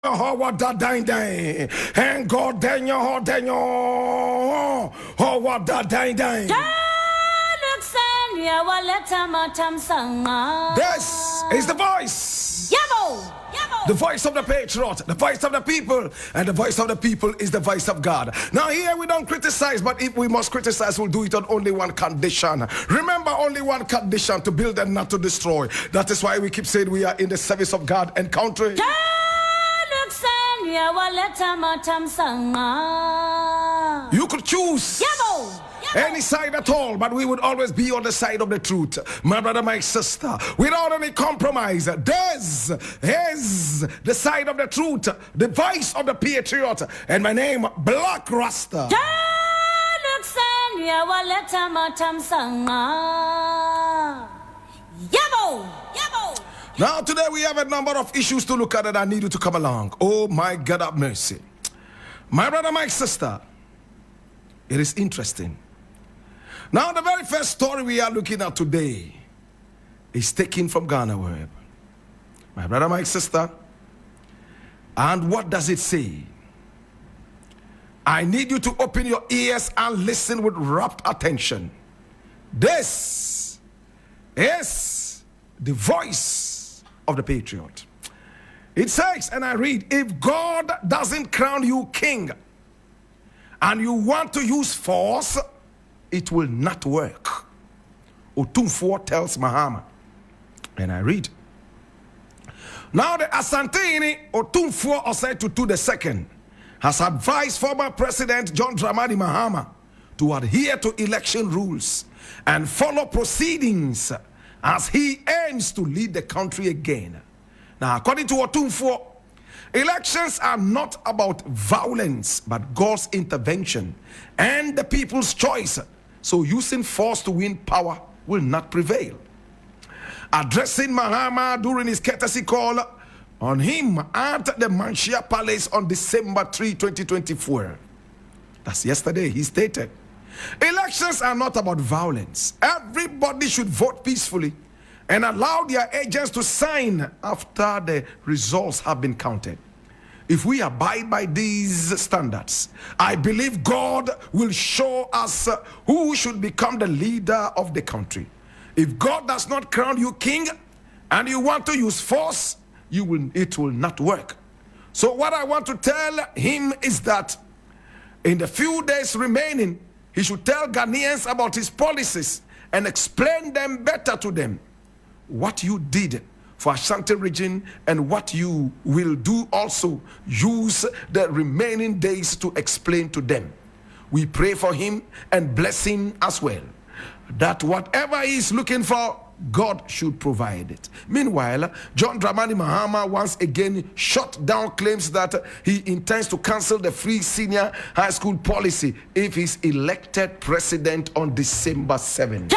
What that dang dang, and God dang your what that dang dang. This is the voice. The voice of the patriot, the voice of the people, and the voice of the people is the voice of God. Now here we don't criticize, but if we must criticize, we'll do it on only one condition. Remember, only one condition: to build and not to destroy. That is why we keep saying we are in the service of God and country. You could choose any side at all, but we would always be on the side of the truth. My brother, my sister, without any compromise. This is the side of the truth, the voice of the patriot, and my name, Blakk Rasta. Now today we have a number of issues to look at, and I need you to come along. Oh my God, have mercy. My brother, my sister, it is interesting. Now the very first story we are looking at today is taken from Ghana Web. My brother, my sister, and what does it say? I need you to open your ears and listen with rapt attention. This is the voice of the patriot. It says, and I read, if God doesn't crown you king and you want to use force, it will not work. Otumfuo tells Mahama. And I read, now the Asantini Otumfuo Osei II has advised former President John Dramani Mahama to adhere to election rules and follow proceedings as he aims to lead the country again. Now, according to Otumfuo, elections are not about violence, but God's intervention and the people's choice. So using force to win power will not prevail. Addressing Mahama during his courtesy call on him at the Manshia Palace on December 3, 2024. That's yesterday, he stated, elections are not about violence. Everybody should vote peacefully and allow their agents to sign after the results have been counted. If we abide by these standards, I believe God will show us who should become the leader of the country. If God does not crown you king and you want to use force, it will not work. So what I want to tell him is that in the few days remaining, he should tell Ghanaians about his policies and explain them better to them. What you did for Ashanti region and what you will do also, use the remaining days to explain to them. We pray for him and bless him as well, that whatever he is looking for, God should provide it. Meanwhile, John Dramani Mahama once again shut down claims that he intends to cancel the free senior high school policy if he's elected president on December 7th.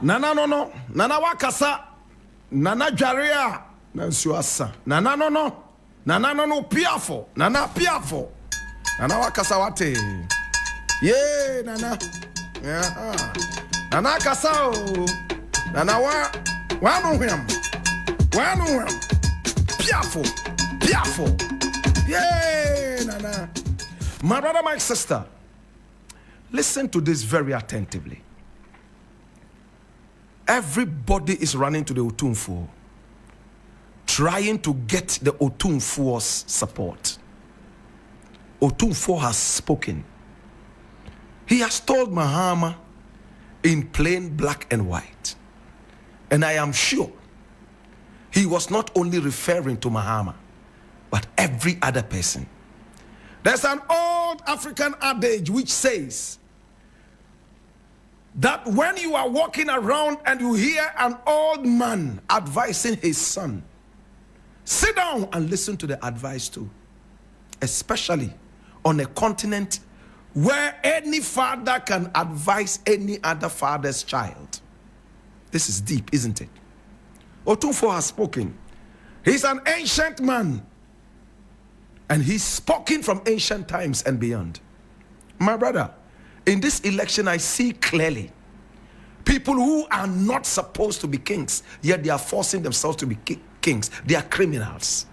Nana no, Nana wakasa, Nana jaria, Nansuasa, Nana no, Nana no piafo, Nana piafo, Nana wakasa wate, yeah, Nana, yeah, Nana kasao, Nana wanu him, piafo, yeah, Nana. My brother, my sister, listen to this very attentively. Everybody is running to the Otumfuo, trying to get the Otumfuo's support. Otumfuo has spoken. He has told Mahama in plain black and white. And I am sure he was not only referring to Mahama, but every other person. There's an old African adage which says that when you are walking around and you hear an old man advising his son, sit down and listen to the advice too. Especially on a continent where any father can advise any other father's child. This is deep, isn't it? Otumfuo has spoken. He's an ancient man. And he's spoken from ancient times and beyond. My brother, in this election, I see clearly People who are not supposed to be kings, yet they are forcing themselves to be kings. They are criminals.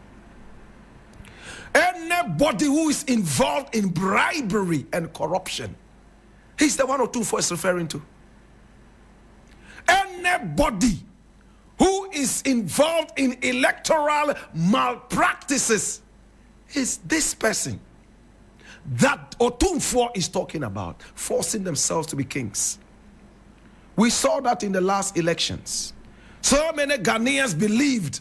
Anybody who is involved in bribery and corruption, he's the one Otumfuo is referring to. Anybody who is involved in electoral malpractices is this person that Otumfuo is talking about, forcing themselves to be kings. We saw that in the last elections. So many Ghanaians believed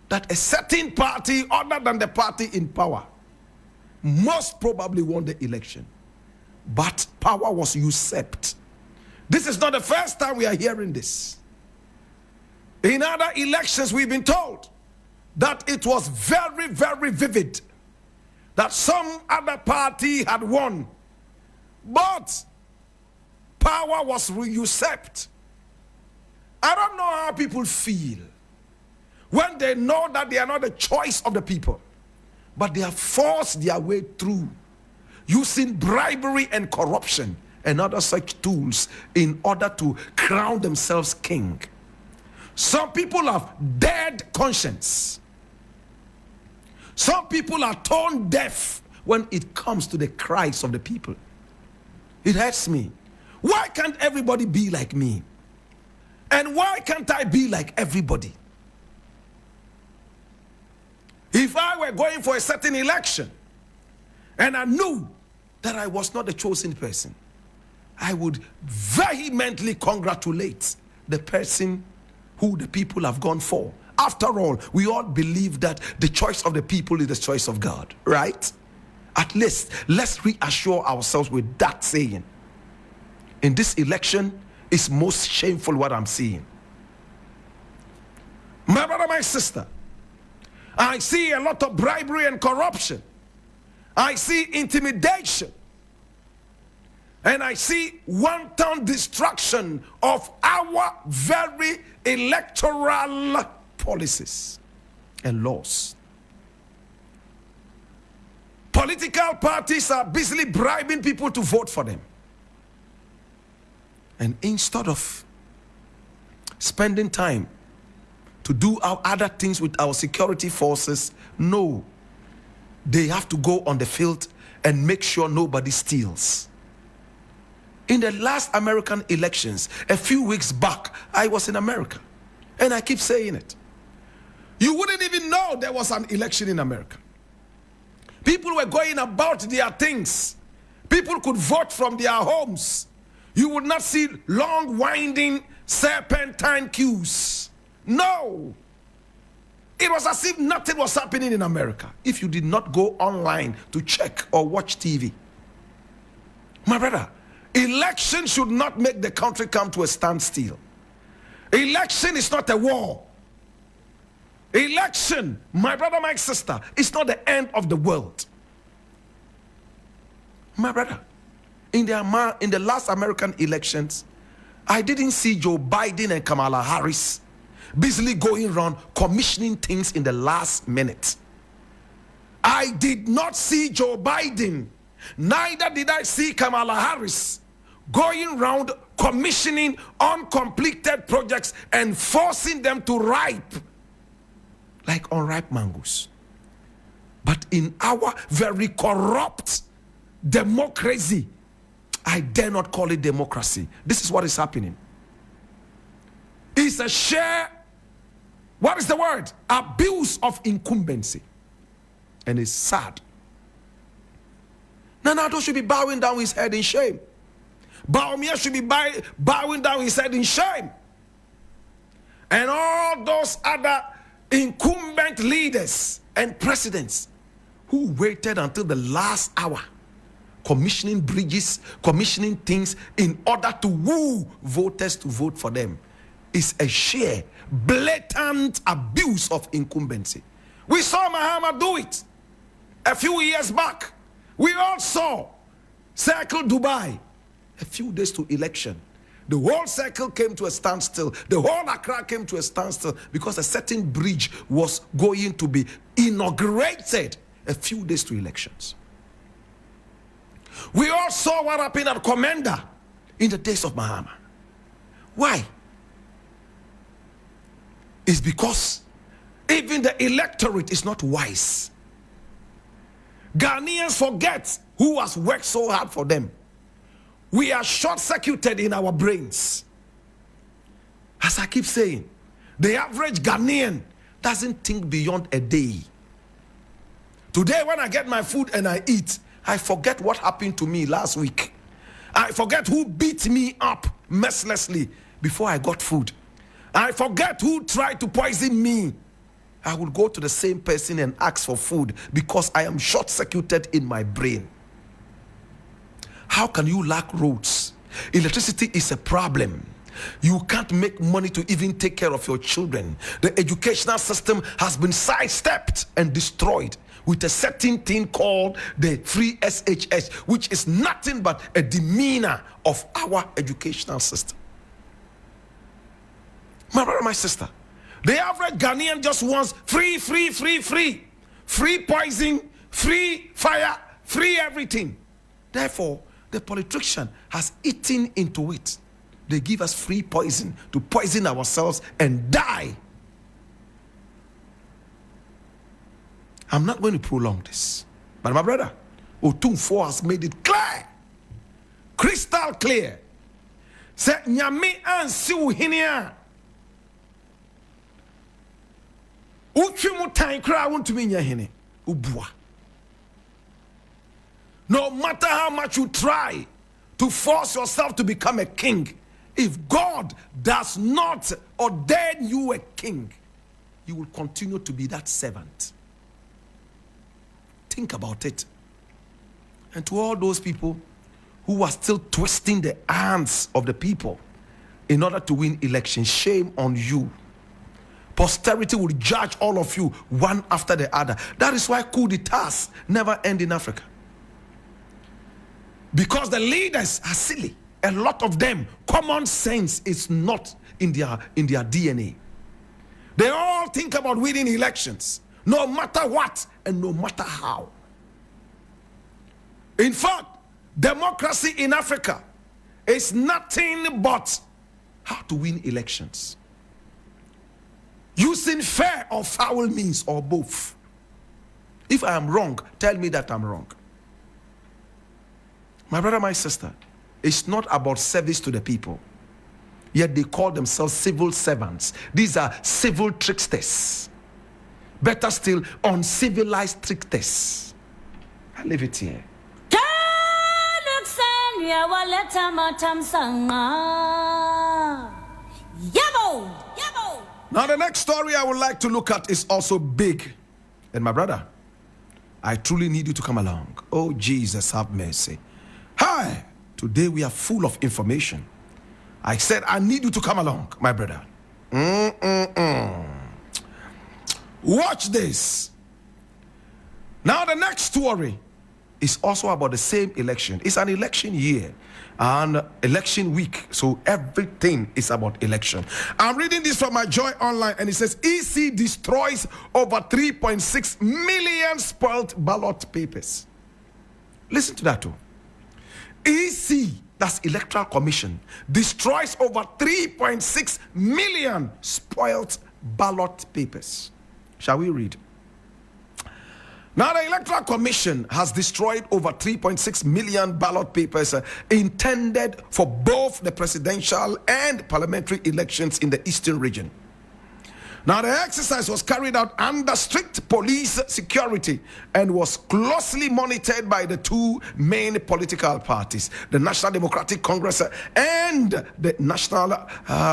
that a certain party other than the party in power most probably won the election. But power was usurped. This is not the first time we are hearing this. In other elections, we've been told that it was very, very vivid that some other party had won, but power was usurped. I don't know how people feel when they know that they are not the choice of the people, but they have forced their way through using bribery and corruption and other such tools in order to crown themselves king. Some people have dead conscience. Some people are tone deaf when it comes to the cries of the people. It hurts me. Why can't everybody be like me? And why can't I be like everybody? If I were going for a certain election and I knew that I was not the chosen person, I would vehemently congratulate the person who the people have gone for. After all, we all believe that the choice of the people is the choice of God, right? At least, let's reassure ourselves with that saying. In this election, it's most shameful what I'm seeing. My brother, my sister, I see a lot of bribery and corruption. I see intimidation. And I see wanton destruction of our very electoral policies and laws. Political parties are busily bribing people to vote for them. And instead of spending time to do our other things with our security forces, no, they have to go on the field and make sure nobody steals. In the last American elections, a few weeks back, I was in America. And I keep saying it. You wouldn't even know there was an election in America. People were going about their things. People could vote from their homes. You would not see long, winding, serpentine queues. No. It was as if nothing was happening in America if you did not go online to check or watch TV. My brother, election should not make the country come to a standstill. Election is not a war. Election, my brother, my sister, is not the end of the world. My brother, in the last American elections, I didn't see Joe Biden and Kamala Harris busily going around commissioning things in the last minute. I did not see Joe Biden, neither did I see Kamala Harris going around commissioning uncompleted projects and forcing them to ripe like unripe mangoes. But in our very corrupt democracy, I dare not call it democracy. This is what is happening. It's a sheer, what is the word? Abuse of incumbency. And it's sad. Nana Addo should be bowing down his head in shame. Bawumia should be bowing down his head in shame. And all those other incumbent leaders and presidents who waited until the last hour, commissioning bridges, commissioning things in order to woo voters to vote for them, is a sheer, blatant abuse of incumbency. We saw Mahama do it a few years back. We all saw Circle Dubai a few days to election. The whole circle came to a standstill. The whole Accra came to a standstill because a certain bridge was going to be inaugurated a few days to elections. We all saw what happened at Commander in the days of Mahama. Why? It's because even the electorate is not wise. Ghanaians forget who has worked so hard for them. We are short-circuited in our brains. As I keep saying, the average Ghanaian doesn't think beyond a day. Today, when I get my food and I eat, I forget what happened to me last week. I forget who beat me up mercilessly before I got food. I forget who tried to poison me. I will go to the same person and ask for food because I am short-circuited in my brain. How can you lack roads? Electricity is a problem. You can't make money to even take care of your children. The educational system has been sidestepped and destroyed with a certain thing called the free SHS, which is nothing but a demeanor of our educational system. My brother, my sister, the average Ghanaian just wants free. Free poison, free fire, free everything. Therefore, the politician has eaten into it. They give us free poison to poison ourselves and die. I'm not going to prolong this. But my brother, Otumfo has made it clear. Crystal clear. Say, Nyame ansi uhinia. No matter how much you try to force yourself to become a king, if God does not ordain you a king, you will continue to be that servant. Think about it. And to all those people who are still twisting the hands of the people in order to win elections, shame on you. Posterity will judge all of you one after the other. That is why coup d'etats never end in Africa. Because the leaders are silly. A lot of them, common sense is not in their DNA. They all think about winning elections, no matter what and no matter how. In fact, democracy in Africa is nothing but how to win elections. Using fair or foul means or both. If I am wrong, tell me that I'm wrong. My brother, my sister, it's not about service to the people. Yet they call themselves civil servants. These are civil tricksters. Better still, uncivilized tricksters. I leave it here. Now the next story I would like to look at is also big. And my brother, I truly need you to come along. Oh, Jesus, have mercy. Hi, today we are full of information. I said I need you to come along, my brother. Watch this. Now the next story is also about the same election. It's an election year and election week, so everything is about election. I'm reading this from my Joy Online, and it says EC destroys over 3.6 million spoiled ballot papers. Listen to that too. EC, that's Electoral Commission, destroys over 3.6 million spoiled ballot papers. Shall we read? Now, the Electoral Commission has destroyed over 3.6 million ballot papers intended for both the presidential and parliamentary elections in the Eastern region. Now, the exercise was carried out under strict police security and was closely monitored by the two main political parties, the National Democratic Congress and the National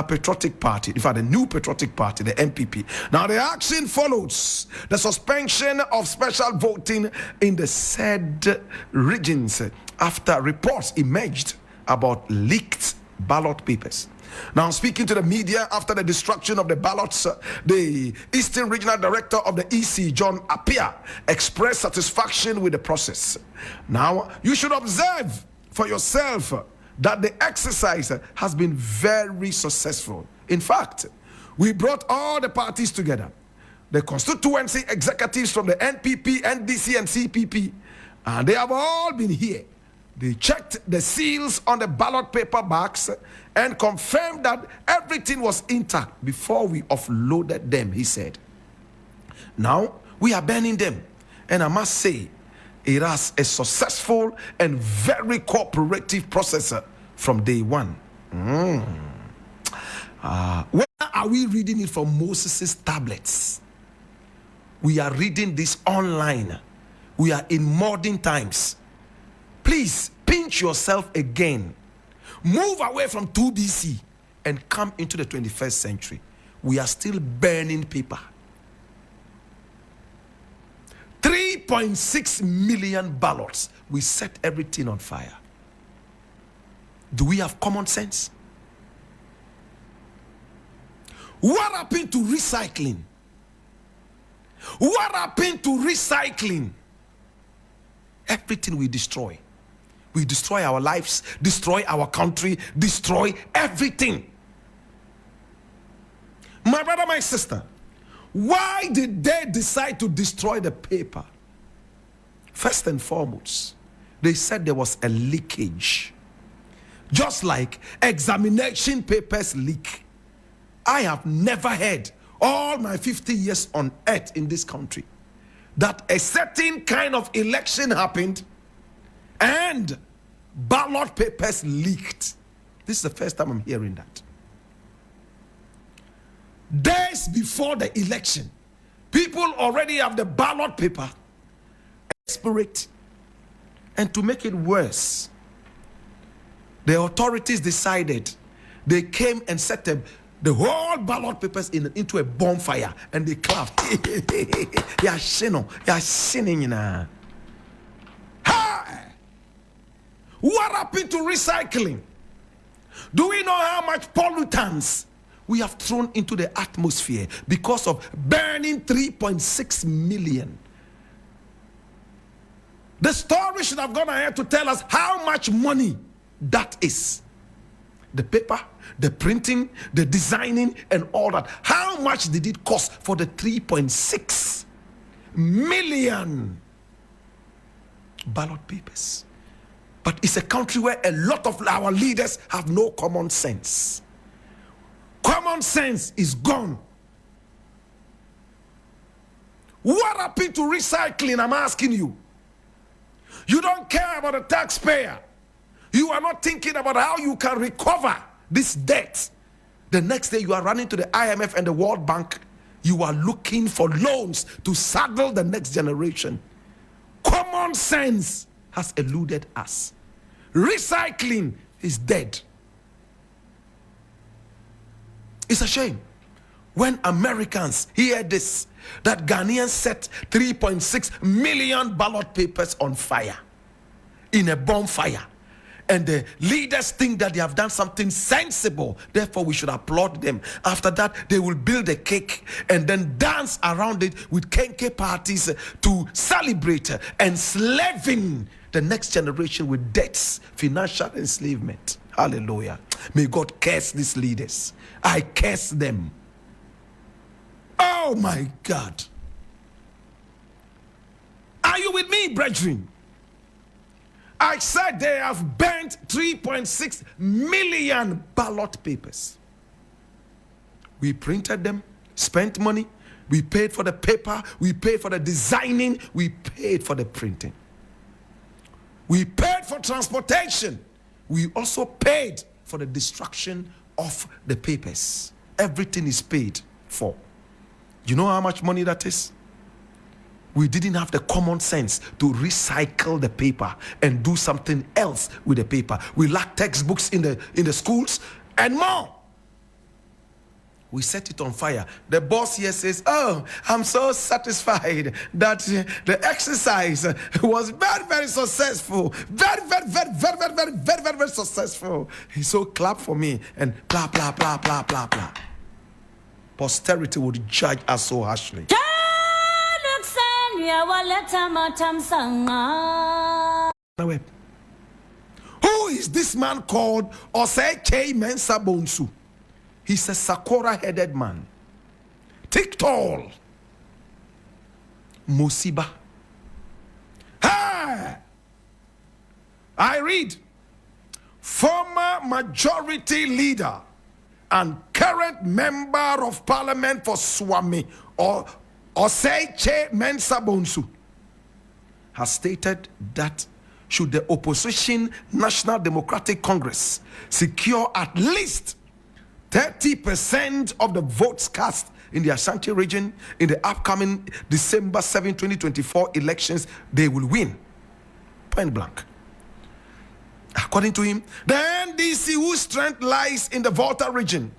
Patriotic Party, in fact, the New Patriotic Party, the NPP. Now, the action follows the suspension of special voting in the said regions after reports emerged about leaked ballot papers. Now, speaking to the media after the destruction of the ballots, the Eastern Regional Director of the EC, John Appiah, expressed satisfaction with the process. Now, you should observe for yourself that the exercise has been very successful. In fact, we brought all the parties together, the constituency executives from the NPP, NDC, and CPP, and they have all been here. They checked the seals on the ballot paper bags and confirmed that everything was intact before we offloaded them, he said. Now, we are burning them. And I must say, it has a successful and very cooperative processor from day one. Where are we reading it from? Moses' tablets. We are reading this online. We are in modern times. Please pinch yourself again. Move away from 2 BC and come into the 21st century. We are still burning paper. 3.6 million ballots. We set everything on fire. Do we have common sense? What happened to recycling? What happened to recycling? Everything we destroy. We destroy our lives, destroy our country, destroy everything. My brother, my sister, why did they decide to destroy the paper? First and foremost, they said there was a leakage. Just like examination papers leak. I have never heard, all my 50 years on earth in this country, that a certain kind of election happened and ballot papers leaked. This is the first time I'm hearing that. Days before the election, people already have the ballot paper desperate. And to make it worse, the authorities decided, they came and set them the whole ballot papers into a bonfire, and they clapped. Yeah, sinning now. What happened to recycling? Do we know how much pollutants we have thrown into the atmosphere because of burning 3.6 million? The story should have gone ahead to tell us how much money that is. The paper, the printing, the designing, and all that. How much did it cost for the 3.6 million ballot papers? But it's a country where a lot of our leaders have no common sense. Common sense is gone. What happened to recycling? I'm asking you. You don't care about the taxpayer. You are not thinking about how you can recover this debt. The next day you are running to the IMF and the World Bank. You are looking for loans to saddle the next generation. Common sense has eluded us. Recycling is dead. It's a shame when Americans hear this, that Ghanaians set 3.6 million ballot papers on fire in a bonfire. And the leaders think that they have done something sensible. Therefore, we should applaud them. After that, they will build a cake and then dance around it with kenke parties to celebrate enslaving the next generation with debts, financial enslavement. Hallelujah. May God curse these leaders. I curse them. Oh my God. Are you with me, brethren? I said they have burnt 3.6 million ballot papers. We printed them, spent money, we paid for the paper, we paid for the designing, we paid for the printing. We paid for transportation. We also paid for the destruction of the papers. Everything is paid for. You know how much money that is? We didn't have the common sense to recycle the paper and do something else with the paper. We lack textbooks in the schools and more. We set it on fire. The boss here says, oh, I'm so satisfied that the exercise was very, very successful. Very, very, very, very, very, very, very, very, very successful. So clap for me and blah, blah, blah, blah, blah, blah. Posterity would judge us so harshly. Who is this man called Osei Kyei Mensah Bonsu? He's a Sakura-headed man. Thick, tall. Musiba. Ha! I read, former majority leader and current member of parliament for Swami, or Osei Kyei Mensah Bonsu, has stated that should the opposition National Democratic Congress secure at least 30% of the votes cast in the Ashanti region in the upcoming December 7, 2024 elections, they will win. Point blank. According to him, the NDC, whose strength lies in the Volta region,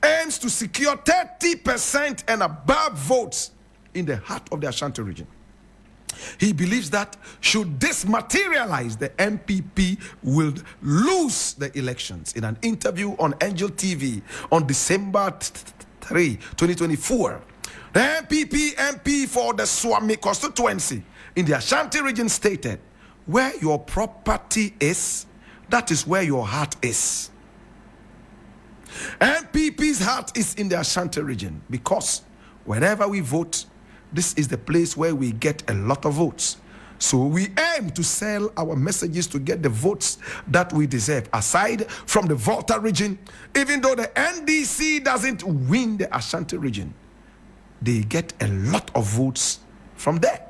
aims to secure 30% and above votes in the heart of the Ashanti region. He believes that should this materialize, the NPP will lose the elections. In an interview on Angel TV on December 3, 2024, the NPP MP for the Swami constituency in the Ashanti region stated, "Where your property is, that is where your heart is." NPP's heart is in the Ashanti region because wherever we vote, this is the place where we get a lot of votes. So we aim to sell our messages to get the votes that we deserve. Aside from the Volta region, even though the NDC doesn't win the Ashanti region, they get a lot of votes from there.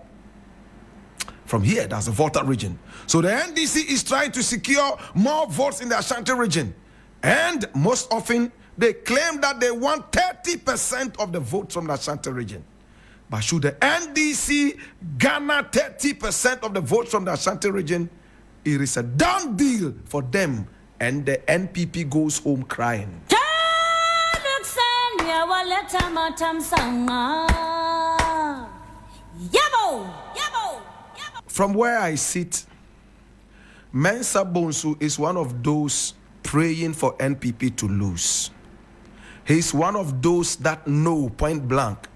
From here, that's the Volta region. So the NDC is trying to secure more votes in the Ashanti region. And most often, they claim that they want 30% of the votes from the Ashanti region. But should the NDC garner 30% of the votes from the Ashanti region, it is a done deal for them, and the NPP goes home crying. From where I sit, Mensah Bonsu is one of those praying for NPP to lose. He's one of those that know point blank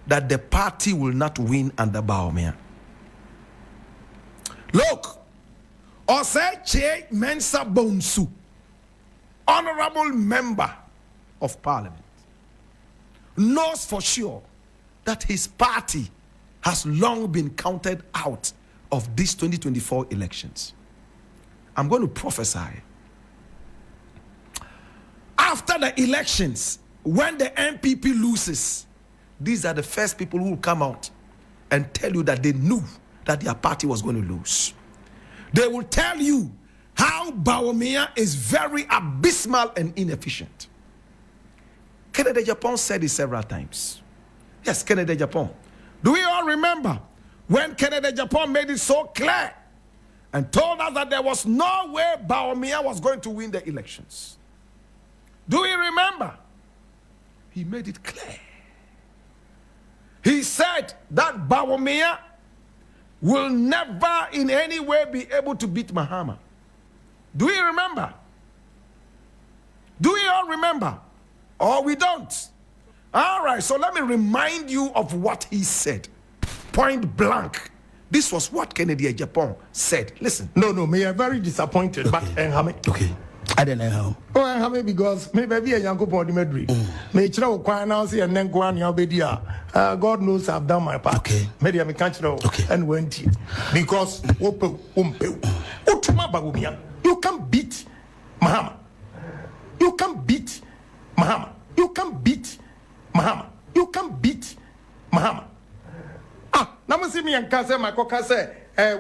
that the party will not win under Bawumia. Look, Osei Kyei Mensah Bonsu, honorable member of parliament, knows for sure that his party has long been counted out of these 2024 elections. I'm going to prophesy. After the elections, when the NPP loses, these are the first people who will come out and tell you that they knew that their party was going to lose. They will tell you how Bawumia is very abysmal and inefficient. Kennedy Japan said it several times. Yes, Kennedy Japan. Do we all remember when Kennedy Japan made it so clear and told us that there was no way Bawumia was going to win the elections? Do we remember? He made it clear. He said that Bawumia will never in any way be able to beat Mahama. Do we remember? Do we all remember? Or we don't? All right, so let me remind you of what he said. Point blank. This was what Kennedy Japan said. Listen. No, me are very disappointed, but okay. I don't know how. Oh, I have it because maybe a young couple of Madrid. May Chro now see and then go on your bedia. God knows I've done my part. Okay. Maybe I'm a country and went because you can beat Mahama. You can beat Mahama. You can beat Mahama. You can beat Mahama. Now see me and Kase, my Kase.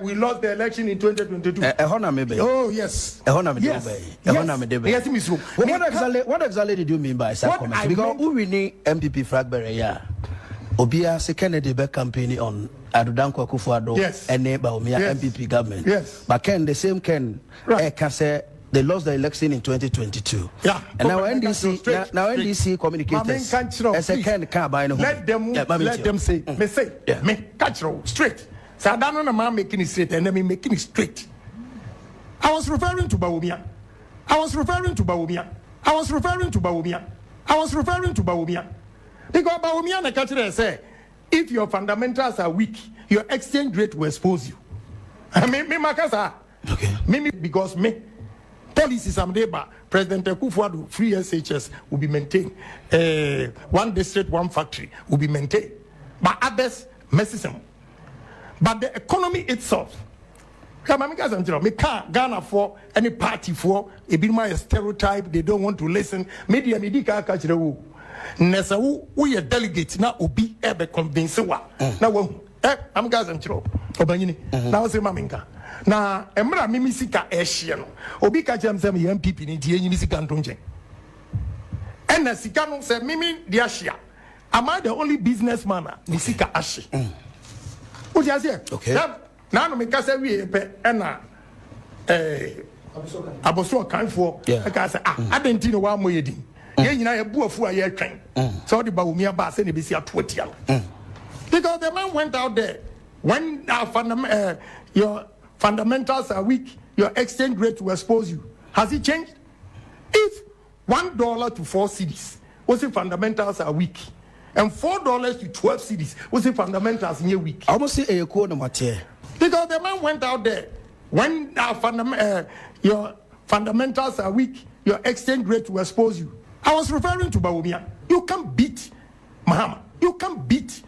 We lost the election in 2022. Oh, yes. Yes. What exactly did you mean by that? Because we need MPP flag barrier. Obia se Kennedy be campaigning on Adudanko Akufo-Addo and Bawumia MPP government. Yes. But the same Kase they lost the election in 2022. Yeah. And now NDC communicators as a can buy no. Let them say. Me say. Me catch straight. So I don't know the man making it straight and then me making it straight. I was referring to Bawumia. Because Bawumia and the country say, if your fundamentals are weak, your exchange rate will expose you. Me Makasa. Okay. Me because me policies am there, but President Akufo-Addo free SHS will be maintained. One district, one factory will be maintained. But others messes them. But the economy itself, Come on, me can't Ghana for any party for a bit my stereotype. They don't want to listen. Media catch the woo. Nessa we a delegate now obi ebe convince wa. Now I'm guys and throw. Obanyini. Now say maminka. Na emra mimi sika eshie no. Obi catch them say NPP ni die nyini sika ntonje. And the sika no say mimi dia shia. Am I the only businessman ni sika ashi? What you say? Okay. Now me kasa we pe na aboso kan for ka say adenti no wa moyedi ye nyina ye buafu a ye twen so the Bawumia ba say ne be si atotia because the man went out there when your fundamentals are weak, your exchange rate will expose you. Has it changed? If $1 to 4 cedis, what's the fundamentals are weak, and $4 to 12 cedis, what's the fundamentals in your week? I almost say a code matter. Because the man went out there when your fundamentals are weak, your exchange rate will expose you. I was referring to Bawumia. You can't beat Mahama. You can't beat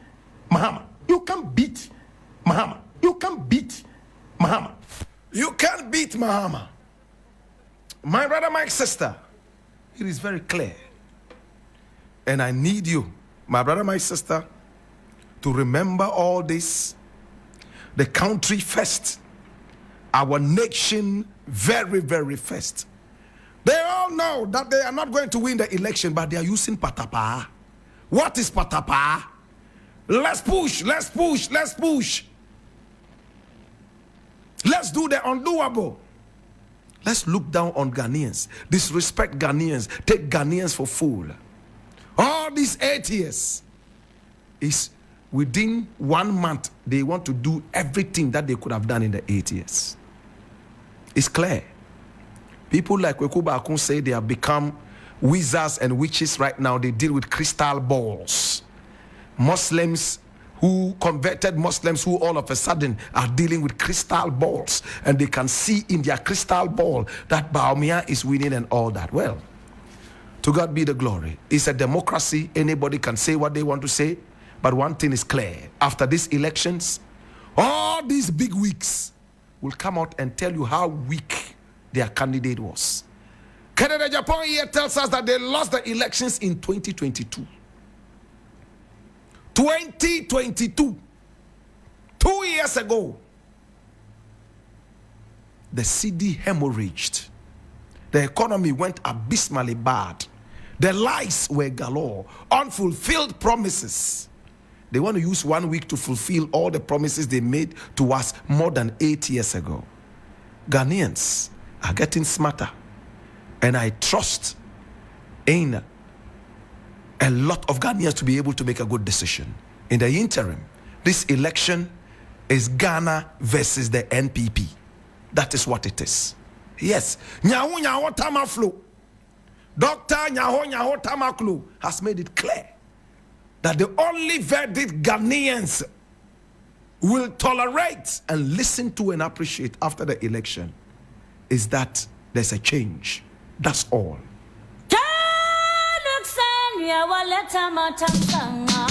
Mahama. You can't beat Mahama. You can't beat Mahama. You can't beat Mahama. My brother, my sister, it is very clear. And I need you, my brother, my sister, to remember all this. The country first. Our nation very, very first. They all know that they are not going to win the election, but they are using patapa. What is patapa? Let's push, let's push, let's push. Let's do the undoable. Let's look down on Ghanaians, disrespect Ghanaians, take Ghanaians for fool. All these 8 years is within 1 month, they want to do everything that they could have done in the 8 years. It's clear. People like Wekuba Akun say they have become wizards and witches right now. They deal with crystal balls. Muslims who converted Muslims who all of a sudden are dealing with crystal balls, and they can see in their crystal ball that Bawumia is winning and all that. Well, to God be the glory. It's a democracy. Anybody can say what they want to say. But one thing is clear. After these elections, all these big wigs will come out and tell you how weak their candidate was. Canada Japan here tells us that they lost the elections in 2022. 2022. 2 years ago, the CD hemorrhaged. The economy went abysmally bad. The lies were galore. Unfulfilled promises. They want to use 1 week to fulfill all the promises they made to us more than 8 years ago. Ghanaians are getting smarter. And I trust in a lot of Ghanaians to be able to make a good decision. In the interim, this election is Ghana versus the NPP. That is what it is. Yes. Nyaho Nyaho Tamaflo. Dr. Nyaho Nyaho Tamaklu has made it clear that the only verdict Ghanaians will tolerate and listen to and appreciate after the election is that there's a change. That's all. Ya waleta matanga